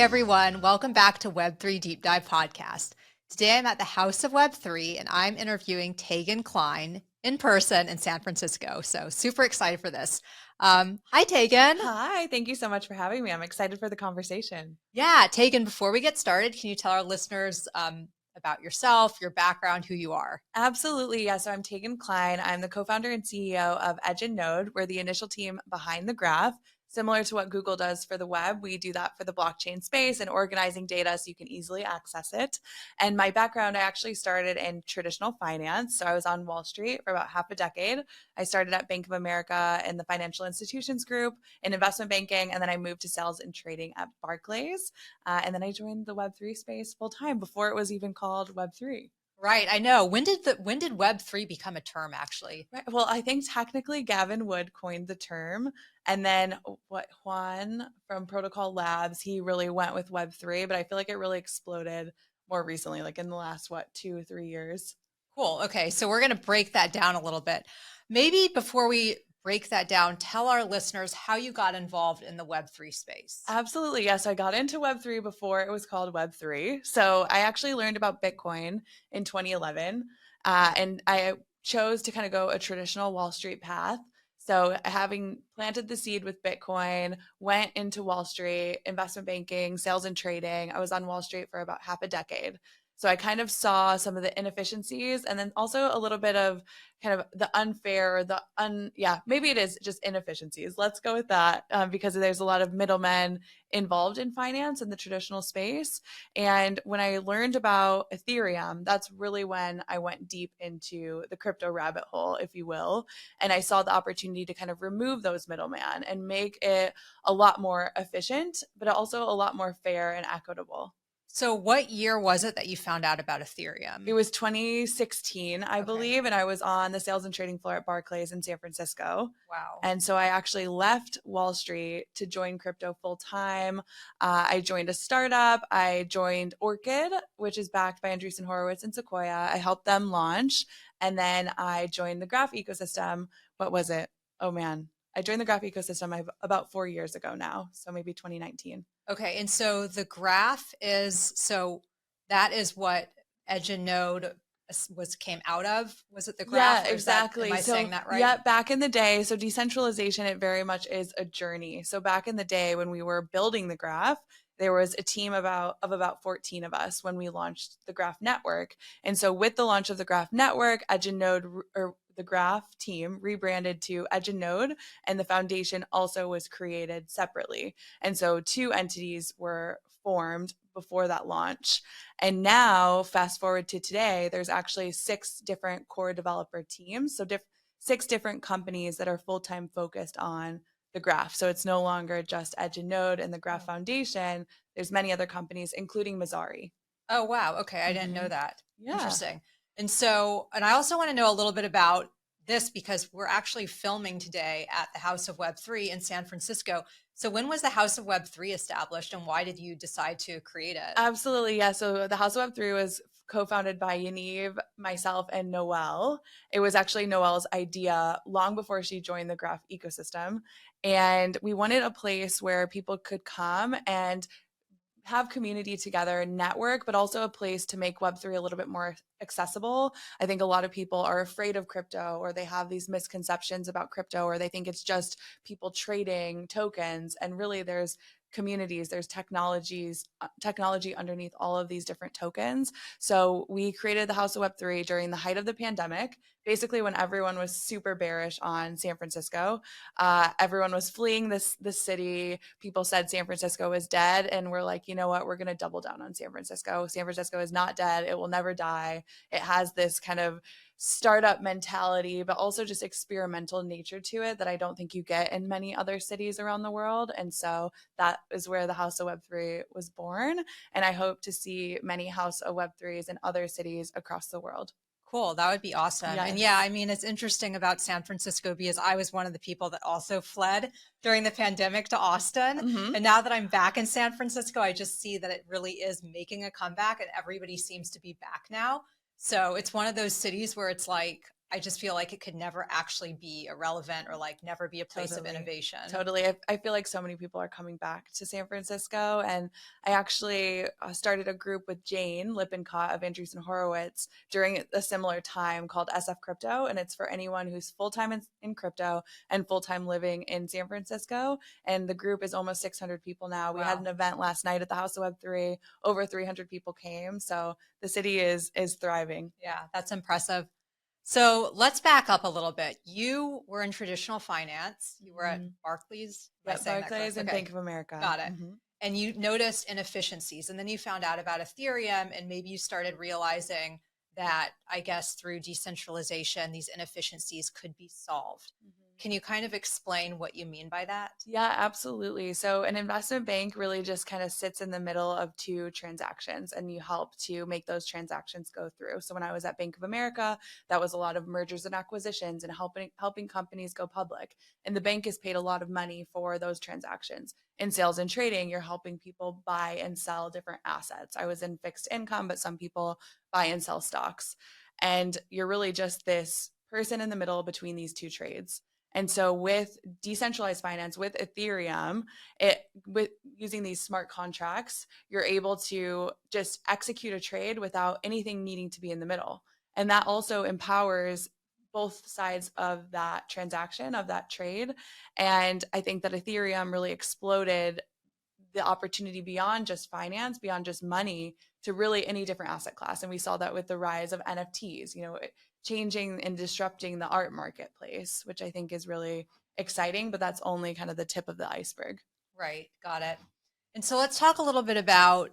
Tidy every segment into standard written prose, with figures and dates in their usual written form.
everyone. Welcome back to Web3 Deep Dive Podcast. Today I'm at the House of Web3 and I'm interviewing Tegan Kline in person in San Francisco. So super excited for this. Hi, Tegan. Hi, thank you so much for having me. I'm excited for the conversation. Yeah, Tegan, before we get started, can you tell our listeners about yourself, your background, who you are? Absolutely. Yeah. So I'm Tegan Kline. I'm the co-founder and CEO of Edge and Node. We're the initial team behind the graph. Similar to what Google does for the web, we do that for the blockchain space and organizing data so you can easily access it. And my background, I actually started in traditional finance. So I was on Wall Street for about half a decade. I started at Bank of America in the financial institutions group in investment banking, and then I moved to sales and trading at Barclays. And then I joined the Web3 space full time before it was even called Web3. Right, I know. When did Web3 become a term, actually? Right. Well, I think technically Gavin Wood coined the term, and then Juan from Protocol Labs, he really went with Web3, but I feel like it really exploded more recently, like in the last 2-3 years. Cool. Okay, so we're going to break that down a little bit. Maybe before we break that down, tell our listeners how you got involved in the Web3 space. Absolutely. Yes, I got into Web3 before it was called Web3. So I actually learned about Bitcoin in 2011, and I chose to kind of go a traditional Wall Street path. So having planted the seed with Bitcoin, went into Wall Street, investment banking, sales and trading. I was on Wall Street for about half a decade. So I kind of saw some of the inefficiencies and then also a little bit of kind of the unfair, maybe it is just inefficiencies. Let's go with that because there's a lot of middlemen involved in finance in the traditional space. And when I learned about Ethereum, that's really when I went deep into the crypto rabbit hole, if you will. And I saw the opportunity to kind of remove those middlemen and make it a lot more efficient, but also a lot more fair and equitable. So what year was it that you found out about Ethereum? It was 2016, I believe, and I was on the sales and trading floor at Barclays in San Francisco. Wow. And so I actually left Wall Street to join crypto full time. I joined a startup. I joined Orchid, which is backed by Andreessen Horowitz and Sequoia. I helped them launch. And then I joined the graph ecosystem. What was it? Oh, man. I joined the graph ecosystem about 4 years ago now, so maybe 2019. Okay, and so the graph that is what Edge and Node came out of. Was it the graph? Yeah, exactly. Am I saying that right? Yeah, back in the day, so decentralization, it very much is a journey. So back in the day when we were building the graph, there was a team of about 14 of us when we launched the Graph Network. And so with the launch of the Graph Network, Edge and Node, or the Graph team, rebranded to Edge and Node, and the foundation also was created separately. And so two entities were formed before that launch. And now, fast forward to today, there's actually 6 different core developer teams. So 6 different companies that are full-time focused on the graph. So it's no longer just Edge and Node and the Graph Foundation. There's many other companies, including Mazzari. Oh, wow. Okay. I didn't know that. Yeah. Interesting. And I also want to know a little bit about this because we're actually filming today at the House of Web3 in San Francisco. So when was the House of Web3 established and why did you decide to create it? Absolutely. Yeah. So the House of Web3 was co-founded by Yaniv, myself, and Noelle. It was actually Noelle's idea long before she joined the graph ecosystem. And we wanted a place where people could come and have community together and network, but also a place to make Web3 a little bit more accessible. I think a lot of people are afraid of crypto, or they have these misconceptions about crypto, or they think it's just people trading tokens. And really there's communities, there's technology underneath all of these different tokens. So we created the House of Web3 during the height of the pandemic, basically when everyone was super bearish on San Francisco. Everyone was fleeing this city. People said San Francisco is dead. And we're like, you know what? We're going to double down on San Francisco. San Francisco is not dead. It will never die. It has this kind of startup mentality, but also just experimental nature to it that I don't think you get in many other cities around the world. And so that is where the House of Web3 was born. And I hope to see many House of Web3s in other cities across the world. Cool. That would be awesome. Yes. And yeah, I mean, it's interesting about San Francisco because I was one of the people that also fled during the pandemic to Austin. Mm-hmm. And now that I'm back in San Francisco, I just see that it really is making a comeback and everybody seems to be back now. So it's one of those cities where it's like, I just feel like it could never actually be irrelevant or like never be a place of Totally. innovation. Totally. I feel like so many people are coming back to San Francisco. And I actually started a group with Jane Lippincott of Andreessen Horowitz during a similar time called SF Crypto. And it's for anyone who's full-time in crypto and full-time living in San Francisco. And the group is almost 600 people now. We had Wow. an event last night at the House of Web3. Over 300 people came. So the city is thriving. Yeah, that's impressive. So let's back up a little bit. You were in traditional finance. You were at Barclays. Am I Yeah, saying that Barclays correct? and Okay, Bank of America. got it. And you noticed inefficiencies, and then you found out about Ethereum, and maybe you started realizing that, I guess, through decentralization, these inefficiencies could be solved. Can you kind of explain what you mean by that? Yeah, absolutely. So an investment bank really just kind of sits in the middle of two transactions and you help to make those transactions go through. So when I was at Bank of America, that was a lot of mergers and acquisitions and helping companies go public. And the bank is paid a lot of money for those transactions. In sales and trading, you're helping people buy and sell different assets. I was in fixed income, but some people buy and sell stocks. And you're really just this person in the middle between these two trades. And so with decentralized finance, with Ethereum, with using these smart contracts, you're able to just execute a trade without anything needing to be in the middle. And that also empowers both sides of that transaction, of that trade. And I think that Ethereum really exploded the opportunity beyond just finance, beyond just money, to really any different asset class. And we saw that with the rise of NFTs, changing and disrupting the art marketplace, which I think is really exciting, but that's only kind of the tip of the iceberg. Right, got it. And so let's talk a little bit about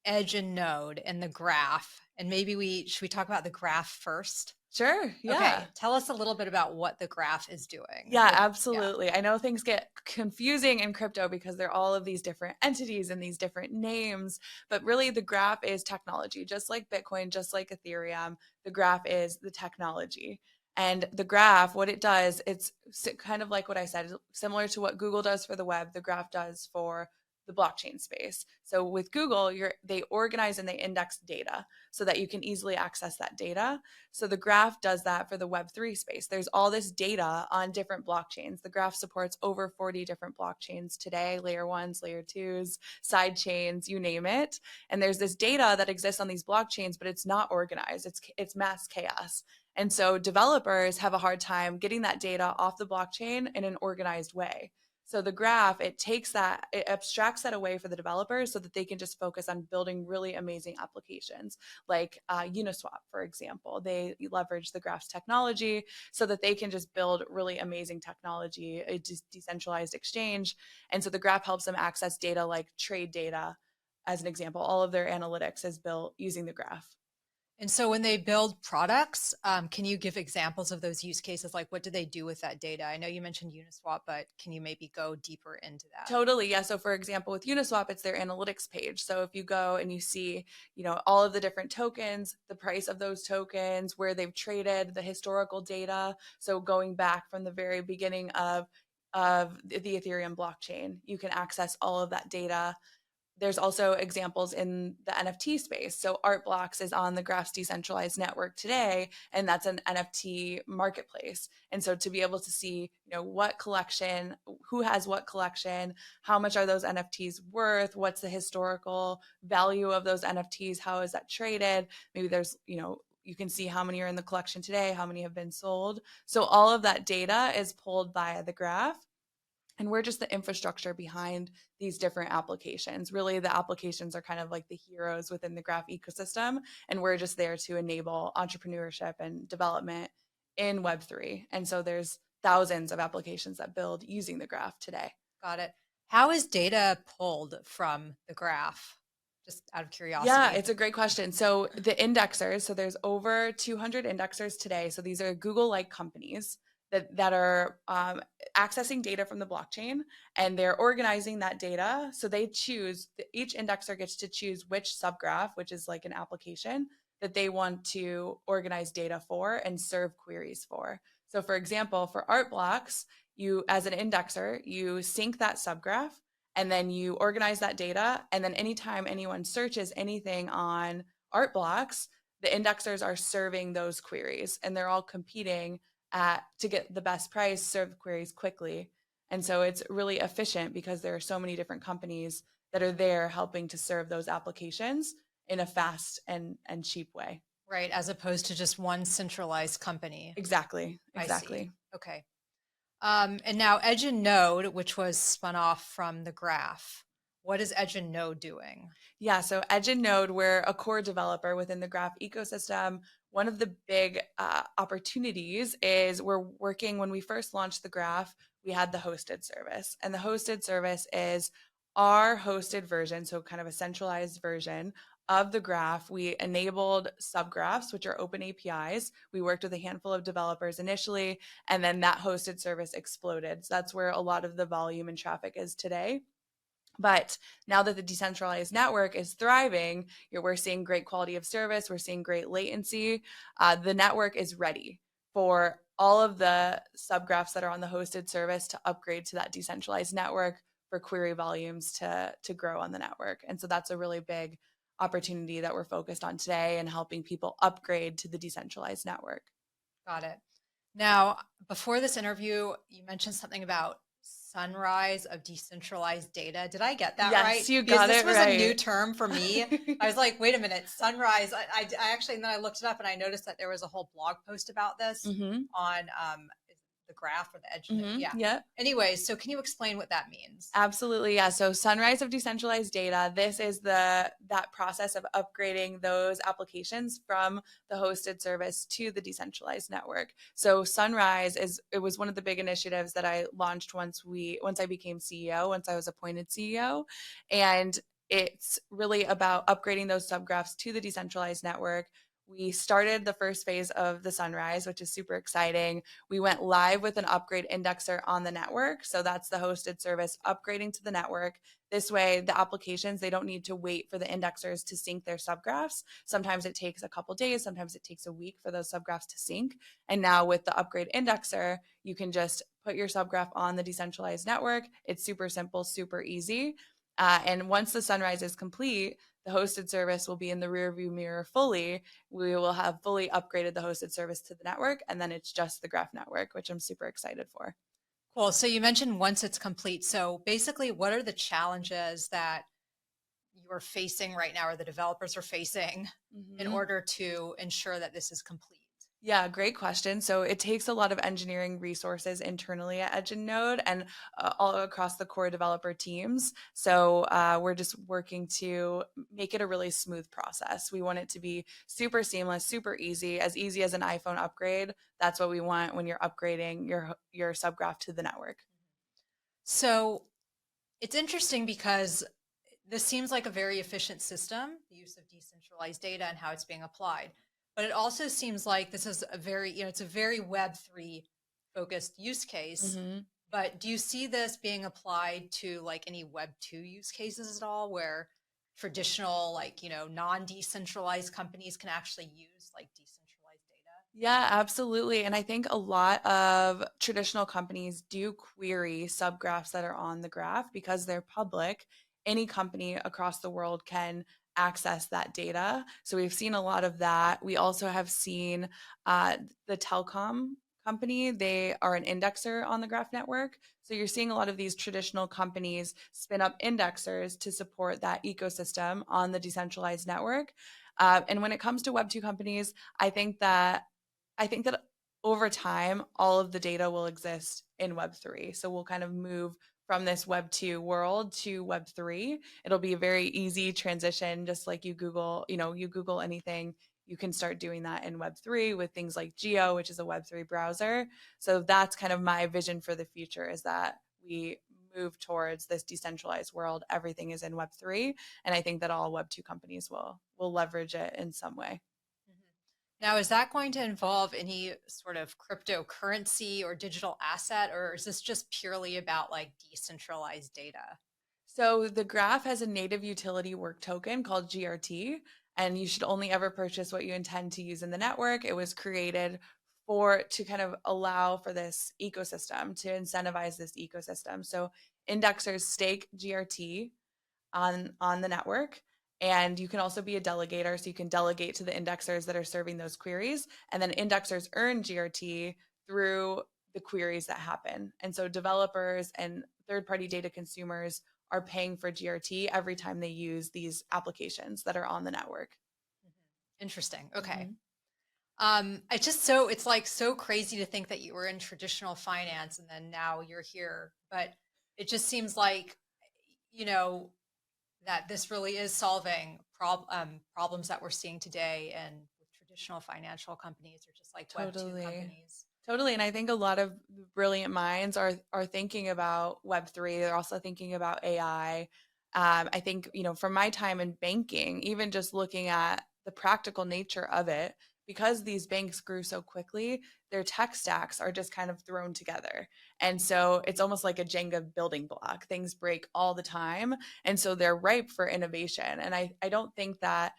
edge and node and the graph. And maybe should we talk about the graph first? Sure. Yeah. Okay. Tell us a little bit about what the graph is doing. Yeah, absolutely. Yeah. I know things get confusing in crypto because there are all of these different entities and these different names, but really the graph is technology, just like Bitcoin, just like Ethereum. The graph is the technology. And the graph, what it does, it's kind of like what I said, similar to what Google does for the web, the graph does for the blockchain space. So with Google, they organize and they index data so that you can easily access that data. So the graph does that for the Web3 space. There's all this data on different blockchains. The graph supports over 40 different blockchains today, layer ones, layer twos, side chains, you name it. And there's this data that exists on these blockchains, but it's not organized. It's mass chaos. And so developers have a hard time getting that data off the blockchain in an organized way. So the graph, it abstracts that away for the developers so that they can just focus on building really amazing applications like Uniswap, for example. They leverage the graph's technology so that they can just build really amazing technology, a decentralized exchange. And so the graph helps them access data like trade data, as an example. All of their analytics is built using the graph. And so when they build products, can you give examples of those use cases? Like what do they do with that data? I know you mentioned Uniswap, but can you maybe go deeper into that? Totally. Yeah. So for example, with Uniswap, it's their analytics page. So if you go and you see, all of the different tokens, the price of those tokens, where they've traded, the historical data. So going back from the very beginning of the Ethereum blockchain, you can access all of that data. There's also examples in the NFT space. So Art Blocks is on the Graph's decentralized network today, and that's an NFT marketplace. And so to be able to see, what collection, who has what collection, how much are those NFTs worth, what's the historical value of those NFTs, how is that traded? Maybe there's, you can see how many are in the collection today, how many have been sold. So all of that data is pulled via the graph. And we're just the infrastructure behind these different applications. Really, the applications are kind of like the heroes within the graph ecosystem. And we're just there to enable entrepreneurship and development in Web3. And so there's thousands of applications that build using the graph today. Got it. How is data pulled from the graph? Just out of curiosity. Yeah, it's a great question. So the indexers, so there's over 200 indexers today. So these are Google-like companies that are accessing data from the blockchain, and they're organizing that data. So they choose, each indexer gets to choose which subgraph, which is like an application that they want to organize data for and serve queries for. So for example, for Art Blocks, you as an indexer, you sync that subgraph and then you organize that data. And then anytime anyone searches anything on Art Blocks, the indexers are serving those queries, and they're all competing to get the best price, serve the queries quickly. And so it's really efficient because there are so many different companies that are there helping to serve those applications in a fast and cheap way. Right, as opposed to just one centralized company. Exactly. I see. Exactly. Okay. And now Edge and Node, which was spun off from the Graph, what is Edge and Node doing? Yeah, so Edge and Node, we're a core developer within the Graph ecosystem. One of the big opportunities is we're working, when we first launched the Graph, we had the hosted service. And the hosted service is our hosted version, so kind of a centralized version of the Graph. We enabled subgraphs, which are open APIs. We worked with a handful of developers initially, and then that hosted service exploded. So that's where a lot of the volume and traffic is today. But now that the decentralized network is thriving, we're seeing great quality of service, we're seeing great latency. The network is ready for all of the subgraphs that are on the hosted service to upgrade to that decentralized network for query volumes to grow on the network. And so that's a really big opportunity that we're focused on today and helping people upgrade to the decentralized network. Got it. Now, before this interview, you mentioned something about sunrise of decentralized data. Did I get that right? Yes, you Because got this it was a new right. term for me. I was like, wait a minute, sunrise. I actually, and then I looked it up and I noticed that there was a whole blog post about this on the Graph or the Edge. Yeah. Yeah. Anyways, so can you explain what that means? Absolutely, yeah. So sunrise of decentralized data, this is that process of upgrading those applications from the hosted service to the decentralized network. So sunrise it was one of the big initiatives that I launched once I became CEO, once I was appointed CEO. And it's really about upgrading those subgraphs to the decentralized network. We started the first phase of the sunrise, which is super exciting. We went live with an upgrade indexer on the network. So that's the hosted service upgrading to the network. This way, the applications, they don't need to wait for the indexers to sync their subgraphs. Sometimes it takes a couple days, sometimes it takes a week for those subgraphs to sync. And now with the upgrade indexer, you can just put your subgraph on the decentralized network. It's super simple, super easy. And once the sunrise is complete, the hosted service will be in the rearview mirror fully. We will have fully upgraded the hosted service to the network, and then it's just the Graph network, which I'm super excited for. Cool. So you mentioned once it's complete. So basically, what are the challenges that you are facing right now or the developers are facing in order to ensure that this is complete? Yeah, great question. So it takes a lot of engineering resources internally at Edge and Node and all across the core developer teams. So we're just working to make it a really smooth process. We want it to be super seamless, super easy as an iPhone upgrade. That's what we want when you're upgrading your subgraph to the network. So it's interesting because this seems like a very efficient system, the use of decentralized data and how it's being applied. But it also seems like this is it's a very Web3 focused use case. But do you see this being applied to like any Web2 use cases at all where traditional, non-decentralized companies can actually use like decentralized data? Yeah, absolutely. And I think a lot of traditional companies do query subgraphs that are on the graph because they're public. Any company across the world can access that data. So we've seen a lot of that. We also have seen the telecom company, they are an indexer on the graph network. So you're seeing a lot of these traditional companies spin up indexers to support that ecosystem on the decentralized network. And when it comes to Web2 companies, I think that over time, all of the data will exist in Web3. So we'll kind of move from this Web2 world to Web3. It'll be a very easy transition, just like you Google anything, you can start doing that in Web3 with things like Geo, which is a Web3 browser. So that's kind of my vision for the future, is that we move towards this decentralized world. Everything is in Web3. And I think that all Web2 companies will leverage it in some way. Now, is that going to involve any sort of cryptocurrency or digital asset, or is this just purely about like decentralized data? So the graph has a native utility work token called GRT, and you should only ever purchase what you intend to use in the network. It was created to kind of allow for this ecosystem, to incentivize this ecosystem. So indexers stake GRT on the network, And you can also be a delegator. So you can delegate to the indexers that are serving those queries. And then indexers earn GRT through the queries that happen. And so developers and third-party data consumers are paying for GRT every time they use these applications that are on the network. Interesting. Okay. Mhm. It's just so, it's like so crazy to think that you were in traditional finance and then now you're here. But it just seems like, you know, that this really is solving problems that we're seeing today and with traditional financial companies or just like Web 2 Totally. companies. Totally. And I think a lot of brilliant minds are thinking about Web3. They're also thinking about AI. I think, from my time in banking, even just looking at the practical nature of it, because these banks grew so quickly, their tech stacks are just kind of thrown together. And so it's almost like a Jenga building block. Things break all the time. And so they're ripe for innovation. And I don't think that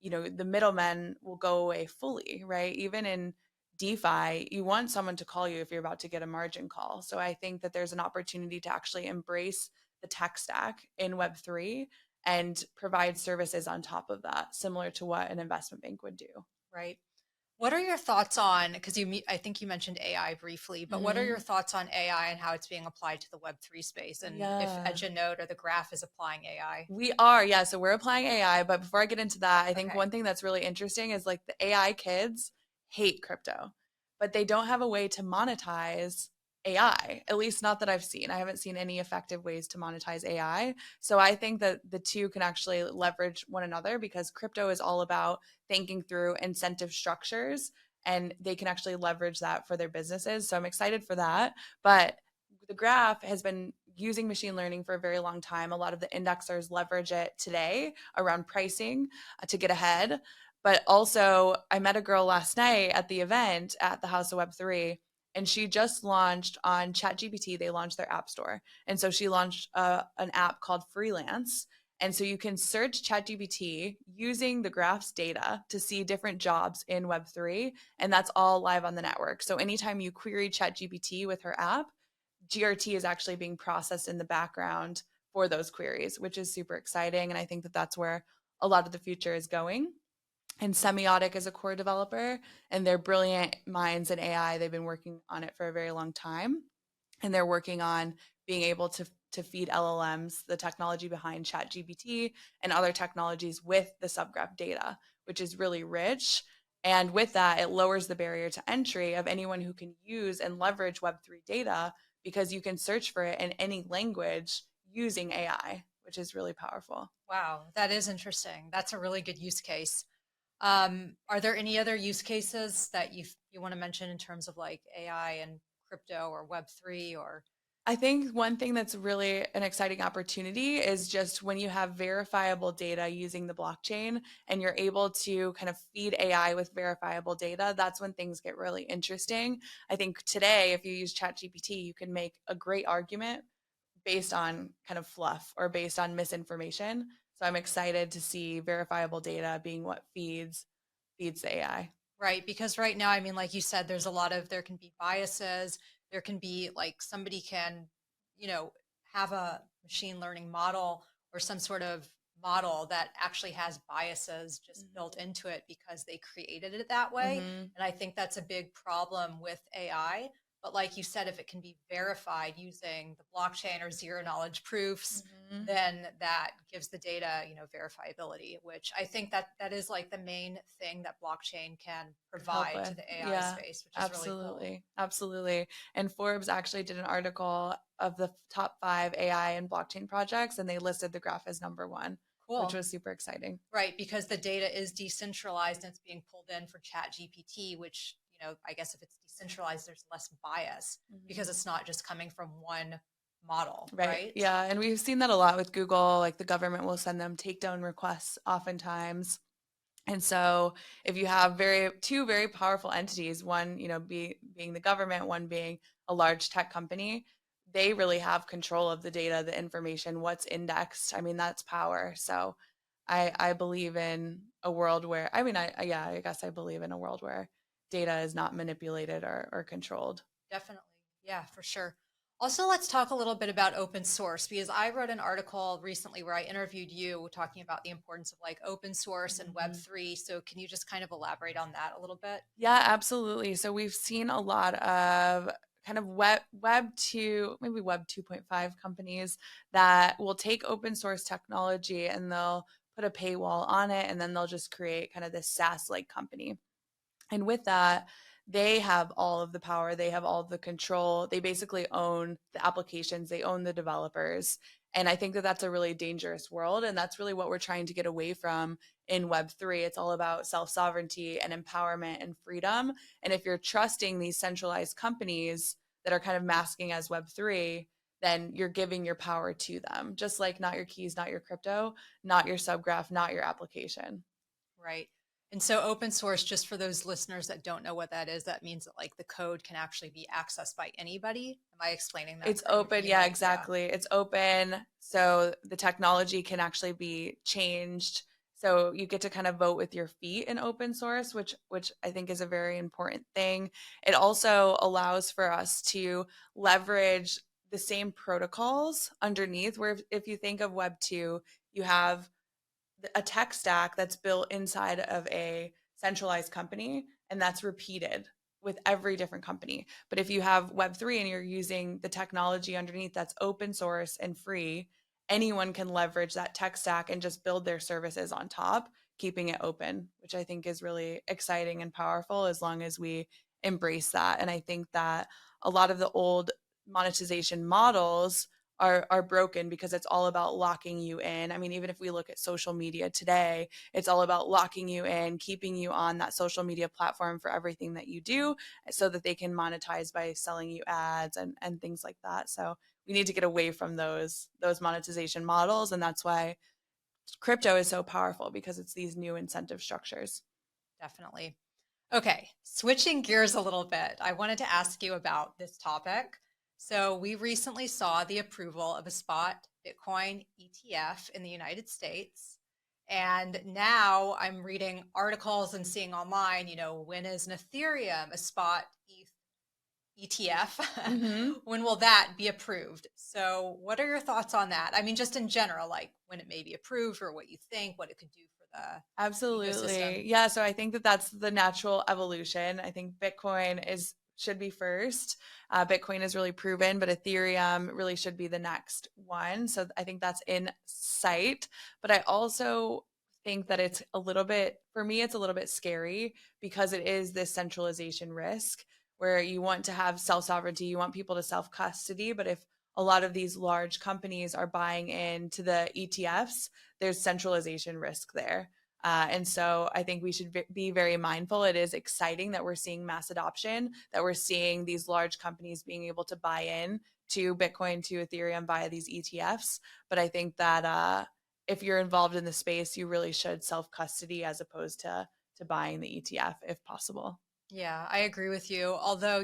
the middlemen will go away fully, right? Even in DeFi, you want someone to call you if you're about to get a margin call. So I think that there's an opportunity to actually embrace the tech stack in Web3 and provide services on top of that, similar to what an investment bank would do. Right. What are your thoughts on, because I think you mentioned AI briefly, but what are your Mm-hmm. thoughts on AI and how it's being applied to the Web3 space and if Yeah. EdgeNode or the Graph is applying AI? We are, yeah. So we're applying AI, but before I get into that, I think Okay. one thing that's really interesting is like the AI kids hate crypto, but they don't have a way to monetize AI, at least not that I've seen. I haven't seen any effective ways to monetize AI. So I think that the two can actually leverage one another because crypto is all about thinking through incentive structures and they can actually leverage that for their businesses. So I'm excited for that. But the graph has been using machine learning for a very long time. A lot of the indexers leverage it today around pricing to get ahead. But also, I met a girl last night at the event at the House of Web3, and she just launched on ChatGPT. They launched their app store. And so she launched an app called Freelance. And so you can search ChatGPT using the graph's data to see different jobs in Web3. And that's all live on the network. So anytime you query ChatGPT with her app, GRT is actually being processed in the background for those queries, which is super exciting. And I think that that's where a lot of the future is going. And Semiotic is a core developer, and they're brilliant minds in AI. They've been working on it for a very long time, and they're working on being able to feed LLMs, the technology behind ChatGPT and other technologies with the subgraph data, which is really rich. And with that, it lowers the barrier to entry of anyone who can use and leverage Web3 data because you can search for it in any language using AI, which is really powerful. Wow, that is interesting. That's a really good use case. Are there any other use cases that you want to mention in terms of like AI and crypto or Web3 or? I think one thing that's really an exciting opportunity is just when you have verifiable data using the blockchain and you're able to kind of feed AI with verifiable data, that's when things get really interesting. I think today, if you use ChatGPT, you can make a great argument based on kind of fluff or based on misinformation. So I'm excited to see verifiable data being what feeds the AI. Right, because right now, I mean, like you said, there can be biases. There can be like somebody can, you know, have a machine learning model or some sort of model that actually has biases just built into it because they created it that way. Mm-hmm. And I think that's a big problem with AI. But like you said, if it can be verified using the blockchain or zero knowledge proofs, Mm-hmm. then that gives the data, verifiability, which I think that is like the main thing that blockchain can Help provide with. to the AI Yeah, space, which is really cool. absolutely. Absolutely. And Forbes actually did an article of the top 5 AI and blockchain projects, and they listed the graph as number one, which Cool. was super exciting. Right, because the data is decentralized and it's being pulled in for Chat GPT, which, I guess if it's decentralized, there's less bias because Mhm. it's not just coming from one model, Right. right? Yeah. And we've seen that a lot with Google. Like the government will send them takedown requests oftentimes. And so if you have two very powerful entities, one, being the government, one being a large tech company, they really have control of the data, the information, what's indexed. I mean, that's power. So I believe in a world where, I mean, yeah, I guess I believe in a world where data is not manipulated or controlled. Definitely. Yeah, for sure. Also, let's talk a little bit about open source because I wrote an article recently where I interviewed you talking about the importance of like open source and Mhm. Web3. So, can you just kind of elaborate on that a little bit? Yeah, absolutely. So we've seen a lot of kind of web 2, maybe web 2.5 companies that will take open source technology and they'll put a paywall on it, and then they'll just create kind of this SaaS like company. And with that, they have all of the power, they have all of the control. They basically own the applications, they own the developers. And I think that that's a really dangerous world. And that's really what we're trying to get away from in Web3. It's all about self sovereignty and empowerment and freedom. And if you're trusting these centralized companies that are kind of masking as Web3, then you're giving your power to them, just like not your keys, not your crypto, not your subgraph, not your application. Right. And so, open source, just for those listeners that don't know what that is, that means that like the code can actually be accessed by anybody. Am I explaining that It's open. Yeah, correctly? Yeah. exactly. It's open. So the technology can actually be changed. So you get to kind of vote with your feet in open source, which I think is a very important thing. It also allows for us to leverage the same protocols underneath, where if you think of Web 2, you have a tech stack that's built inside of a centralized company, and that's repeated with every different company. But if you have Web3 and you're using the technology underneath that's open source and free, anyone can leverage that tech stack and just build their services on top, keeping it open, which I think is really exciting and powerful as long as we embrace that. And I think that a lot of the old monetization models are broken because it's all about locking you in. I mean, even if we look at social media today, it's all about locking you in, keeping you on that social media platform for everything that you do so that they can monetize by selling you ads and things like that. So we need to get away from those monetization models. And that's why crypto is so powerful, because it's these new incentive structures. Definitely. Okay, switching gears a little bit, I wanted to ask you about this topic. So, we recently saw the approval of a spot Bitcoin ETF in the United States. And now I'm reading articles and seeing online, when is an Ethereum a spot ETF? Mm-hmm. When will that be approved? So, what are your thoughts on that? I mean, just in general, like when it may be approved or what you think, what it could do for the ecosystem. Absolutely. Yeah, so I think that that's the natural evolution. I think Bitcoin is should be first. Bitcoin is really proven, but Ethereum really should be the next one. So I think that's in sight. But I also think that it's a little bit, for me, it's a little bit scary because it is this centralization risk where you want to have self sovereignty, you want people to self custody. But if a lot of these large companies are buying into the ETFs, there's centralization risk there. And so I think we should be very mindful. It is exciting that we're seeing mass adoption, that we're seeing these large companies being able to buy in to Bitcoin, to Ethereum via these ETFs. But I think that if you're involved in the space, you really should self custody as opposed to buying the ETF if possible. Yeah, I agree with you. Although,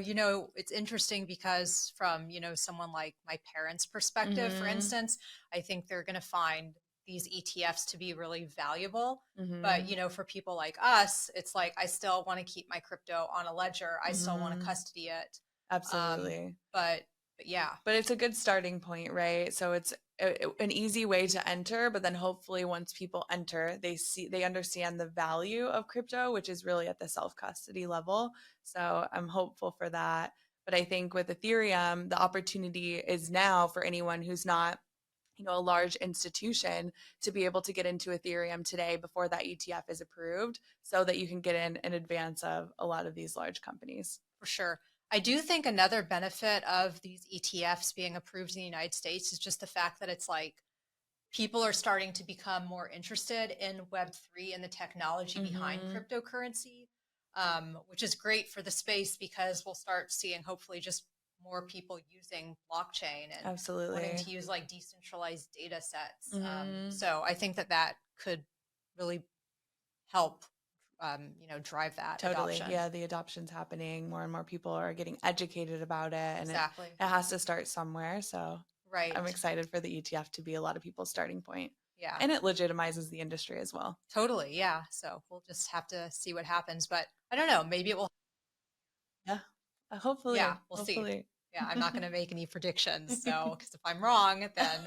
it's interesting because from, someone like my parents' perspective, for Mm-hmm. instance, I think they're going to find these ETFs to be really valuable. But, Mm-hmm. for people like us, it's like I still want to keep my crypto on a ledger. I still want to Mm-hmm. custody it. Um, Absolutely. but yeah, But it's a good starting point, right? So it's an easy way to enter, but then hopefully once people enter, they understand the value of crypto, which is really at the self custody level. So I'm hopeful for that. But I think with Ethereum, the opportunity is now for anyone who's not, a large institution, to be able to get into Ethereum today before that ETF is approved, so that you can get in advance of a lot of these large companies. for sure. I do think another benefit of these ETFs being approved in the United States is just the fact that it's like people are starting to become more interested in Web3 and the technology behind Mm-hmm. cryptocurrency, which is great for the space because we'll start seeing hopefully just more people using blockchain and wanting Absolutely. to use like decentralized data sets. Mm-hmm. So I think that that could really help, drive that Totally. adoption. Yeah, the adoption's happening. More and more people are getting educated about it, and Exactly. it has to start somewhere. So I'm Right. excited for the ETF to be a lot of people's starting point. Yeah. And it legitimizes the industry as well. Totally. Yeah. So we'll just have to see what happens. But I don't know. Maybe it will. Yeah. Yeah. Hopefully. We'll see. Hopefully. Yeah, I'm not going to make any predictions. So, because if I'm wrong, then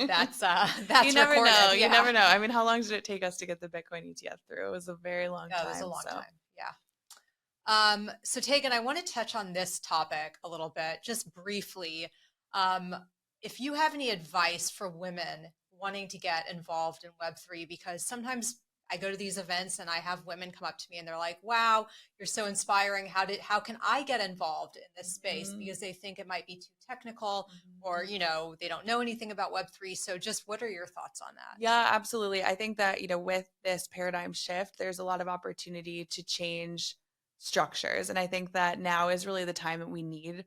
that's You that's never recorded. know. Yeah. You never know. I mean, how long did it take us to get the Bitcoin ETF through? It was a very long Yeah, it was a time. long So time. Yeah. So Tegan, I want to touch on this topic a little bit, just briefly. Um, if you have any advice for women wanting to get involved in Web3, because sometimes I go to these events and I have women come up to me and they're like, wow, you're so inspiring. How can I get involved in this space? Because they think it might be too technical or, they don't know anything about Web3. So just what are your thoughts on that? yeah, absolutely. I think that, with this paradigm shift, there's a lot of opportunity to change structures. And I think that now is really the time that we need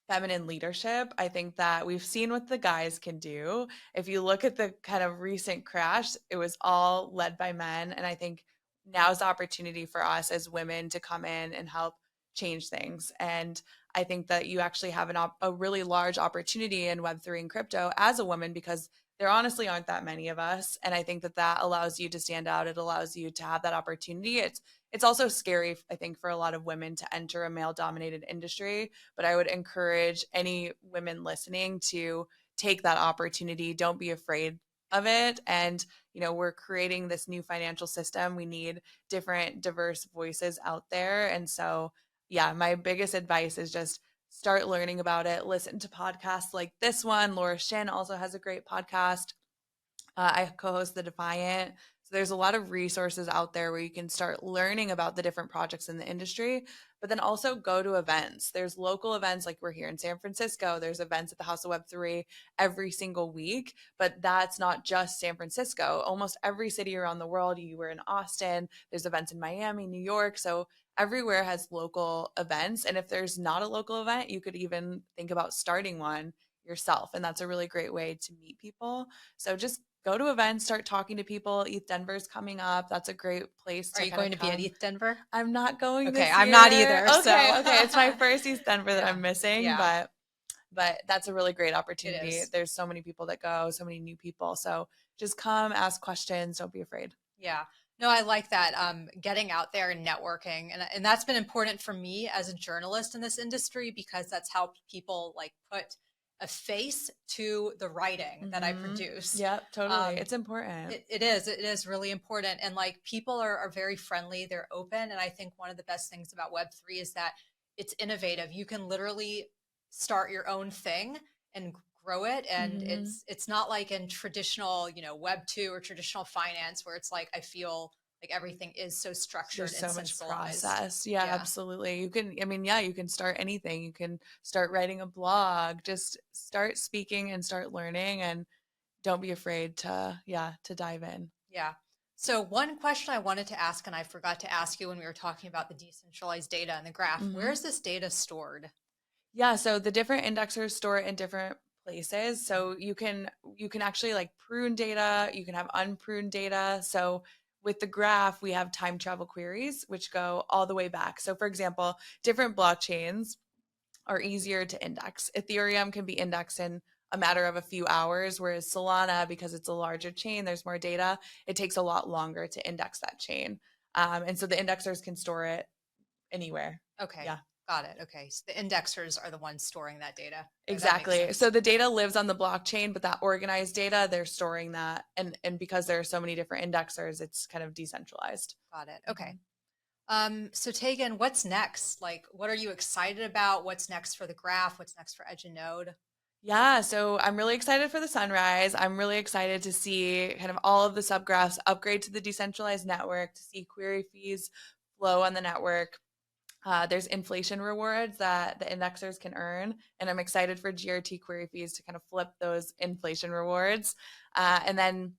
feminine leadership. I think that we've seen what the guys can do. If you look at the kind of recent crash, it was all led by men. And I think now's the opportunity for us as women to come in and help change things. And I think that you actually have a really large opportunity in Web3 and crypto as a woman, because there honestly aren't that many of us. And I think that that allows you to stand out. It allows you to have that opportunity. It's also scary, I think, for a lot of women to enter a male dominated industry, but I would encourage any women listening to take that opportunity. Don't be afraid of it. And, we're creating this new financial system. We need different, diverse voices out there. And so, yeah, my biggest advice is just start learning about it. Listen to podcasts like this one. Laura Shin also has a great podcast. I co-host The Defiant. So there's a lot of resources out there where you can start learning about the different projects in the industry, but then also go to events. There's local events, like we're here in San Francisco. There's events at the House of Web3 every single week, but that's not just San Francisco. Almost every city around the world, you were in Austin, there's events in Miami, New York. So everywhere has local events. And if there's not a local event, you could even think about starting one yourself. And that's a really great way to meet people. So just go to events, start talking to people. ETH Denver's coming up. That's a great place to Are you going to be at ETH Denver? I'm not going Okay, this I'm year. not either. Okay. It's my first ETH Denver that Yeah. I'm missing, Yeah. but that's a really great It opportunity. is. There's so many people that go, so many new people. So just come, ask questions. Don't be afraid. Yeah. No, I like that. Getting out there and networking. And that's been important for me as a journalist in this industry, because that's helped people like put a face to the writing that I produce. Yeah, totally. It's important. It is really important. And like people are very friendly. They're open. And I think one of the best things about Web3 is that it's innovative. You can literally start your own thing and grow it. And it's not like in traditional, Web2 or traditional finance where it's like, I feel like everything is so structured There's and so much centralized. process. Yeah, absolutely. You can, you can start anything. You can start writing a blog, just start speaking and start learning, and don't be afraid to dive in. Yeah. So one question I wanted to ask, and I forgot to ask you when we were talking about the decentralized data and the graph, where is this data stored? Yeah, so the different indexers store it in different places. So you can actually like prune data, you can have unpruned data. So with the graph, we have time travel queries, which go all the way back. So for example, different blockchains are easier to index. Ethereum can be indexed in a matter of a few hours, whereas Solana, because it's a larger chain, there's more data, it takes a lot longer to index that chain. And so the indexers can store it anywhere. Okay. Yeah. Got it. Okay. So the indexers are the ones storing that data. Exactly. So the data lives on the blockchain, but that organized data, they're storing that. And because there are so many different indexers, it's kind of decentralized. Got it. Okay. So Tegan, what's next? Like, what are you excited about? What's next for the graph? What's next for Edge and Node? Yeah, so I'm really excited for the sunrise. I'm really excited to see kind of all of the subgraphs upgrade to the decentralized network, to see query fees flow on the network. There's inflation rewards that the indexers can earn, and I'm excited for GRT query fees to kind of flip those inflation rewards. And then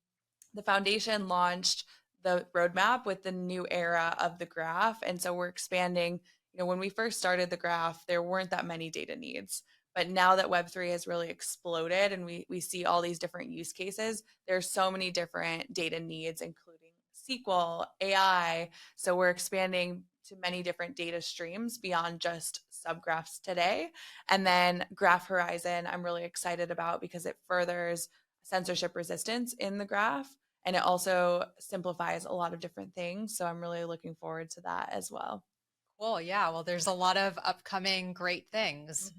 the foundation launched the roadmap with the new era of the graph, and so we're expanding. When we first started the graph, there weren't that many data needs. But now that Web3 has really exploded and we see all these different use cases, there's so many different data needs, including SQL, AI. So we're expanding to many different data streams beyond just subgraphs today. And then Graph Horizon, I'm really excited about because it furthers censorship resistance in the graph. And it also simplifies a lot of different things. So I'm really looking forward to that as well. Cool. Yeah. Well, there's a lot of upcoming great things.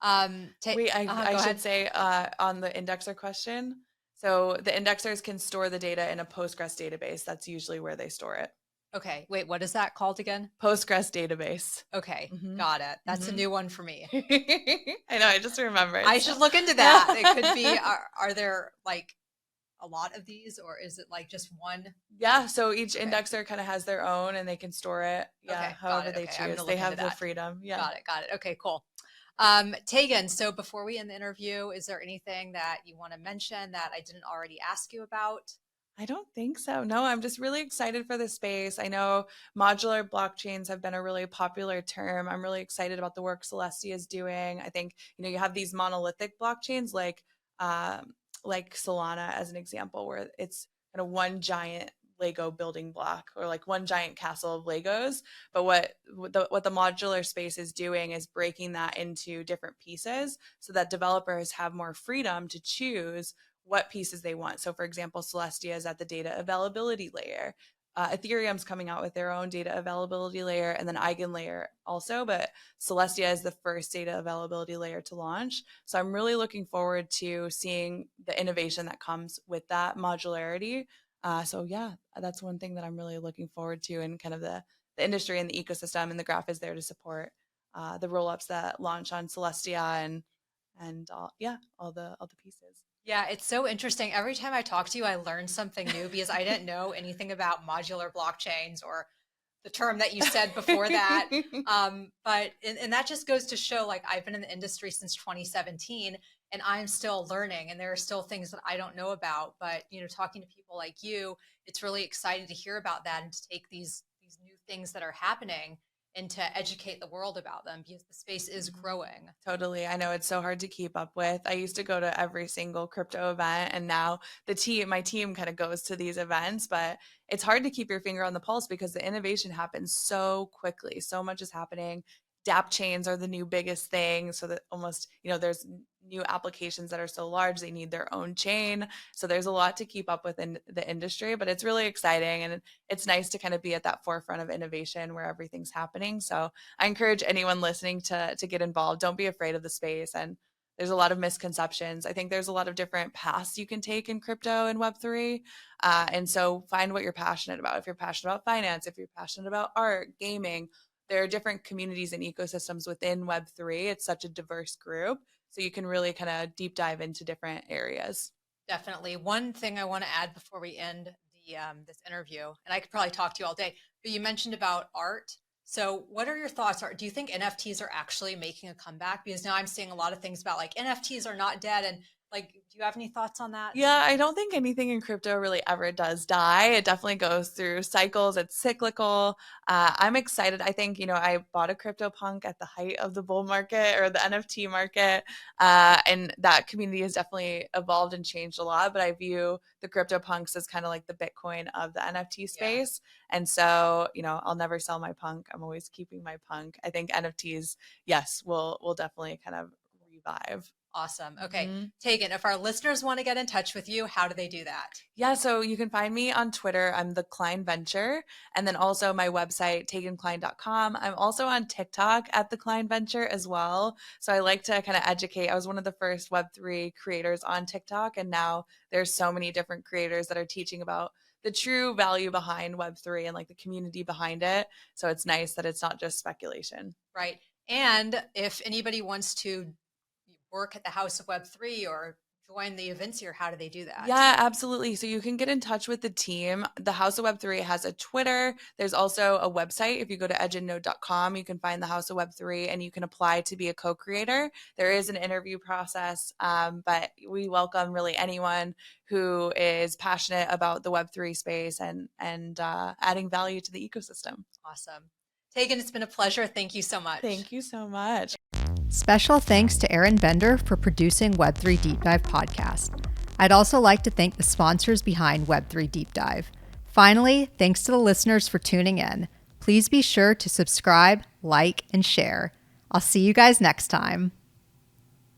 Wait, Go I should ahead. say on the indexer question. So the indexers can store the data in a Postgres database. That's usually where they store it. Okay. Wait, what is that called again? Postgres database. Okay. Mm-hmm. Got it. That's a Mm-hmm. new one for me. I know. I just remembered. I So. should look into that. It could be, are there like a lot of these, or is it like just one? Yeah, so each Okay. indexer kind of has their own and they can store it, Okay. Got however it. they Okay. I'm choose. gonna They look into have the that. freedom. Yeah. Got it. Okay, cool. Tegan, so before we end the interview, is there anything that you want to mention that I didn't already ask you about? I don't think so. No, I'm just really excited for the space. I know modular blockchains have been a really popular term. I'm really excited about the work Celestia is doing. I think, you have these monolithic blockchains like Solana as an example, where it's kind of one giant Lego building block or like one giant castle of Legos. But what the modular space is doing is breaking that into different pieces so that developers have more freedom to choose what pieces they want. So for example, Celestia is at the data availability layer. Ethereum's coming out with their own data availability layer and then EigenLayer also, but Celestia is the first data availability layer to launch. So I'm really looking forward to seeing the innovation that comes with that modularity. So yeah, that's one thing that I'm really looking forward to, and kind of the industry and the ecosystem, and the graph is there to support the rollups that launch on Celestia and all the pieces. Yeah, it's so interesting. Every time I talk to you, I learn something new because I didn't know anything about modular blockchains or the term that you said before that. And that just goes to show, like, I've been in the industry since 2017 and I'm still learning, and there are still things that I don't know about. But, talking to people like you, it's really exciting to hear about that and to take these new things that are happening and to educate the world about them, because the space is growing. Totally. I know it's so hard to keep up with. I used to go to every single crypto event, and now my team kind of goes to these events, but it's hard to keep your finger on the pulse because the innovation happens so quickly. So much is happening. DApp chains are the new biggest thing. So that almost, there's new applications that are so large, they need their own chain. So there's a lot to keep up with in the industry, but it's really exciting. And it's nice to kind of be at that forefront of innovation where everything's happening. So I encourage anyone listening to get involved. Don't be afraid of the space. And there's a lot of misconceptions. I think there's a lot of different paths you can take in crypto and Web3. And so find what you're passionate about. If you're passionate about finance, if you're passionate about art, gaming, there are different communities and ecosystems within Web3. It's such a diverse group. So you can really kind of deep dive into different areas. Definitely. One thing I want to add before we end this interview, and I could probably talk to you all day, but you mentioned about art. So what are your thoughts? Do you think NFTs are actually making a comeback? Because now I'm seeing a lot of things about like NFTs are not dead, and like, do you have any thoughts on that? Yeah, I don't think anything in crypto really ever does die. It definitely goes through cycles. It's cyclical. I'm excited. I think, I bought a CryptoPunk at the height of the bull market or the NFT market. And that community has definitely evolved and changed a lot. But I view the CryptoPunks as kind of like the Bitcoin of the NFT space. Yeah. And so, I'll never sell my punk. I'm always keeping my punk. I think NFTs, yes, will definitely kind of revive. Awesome. Okay. Mm-hmm. Tegan, if our listeners want to get in touch with you, how do they do that? Yeah, so you can find me on Twitter. I'm the Kline Venture. And then also my website, tegankline.com. I'm also on TikTok at the Kline Venture as well. So I like to kind of educate. I was one of the first Web3 creators on TikTok. And now there's so many different creators that are teaching about the true value behind Web3 and like the community behind it. So it's nice that it's not just speculation. Right. And if anybody wants to work at the House of Web3 or join the events here, how do they do that? Yeah, absolutely. So you can get in touch with the team. The House of Web3 has a Twitter. There's also a website. If you go to edgeandnode.com, you can find the House of Web3 and you can apply to be a co-creator. There is an interview process, but we welcome really anyone who is passionate about the Web3 space and adding value to the ecosystem. Awesome. Tegan, it's been a pleasure. Thank you so much. Thank you so much. Special thanks to Aaron Bender for producing Web3 Deep Dive podcast. I'd also like to thank the sponsors behind Web3 Deep Dive. Finally, thanks to the listeners for tuning in. Please be sure to subscribe, like, and share. I'll see you guys next time.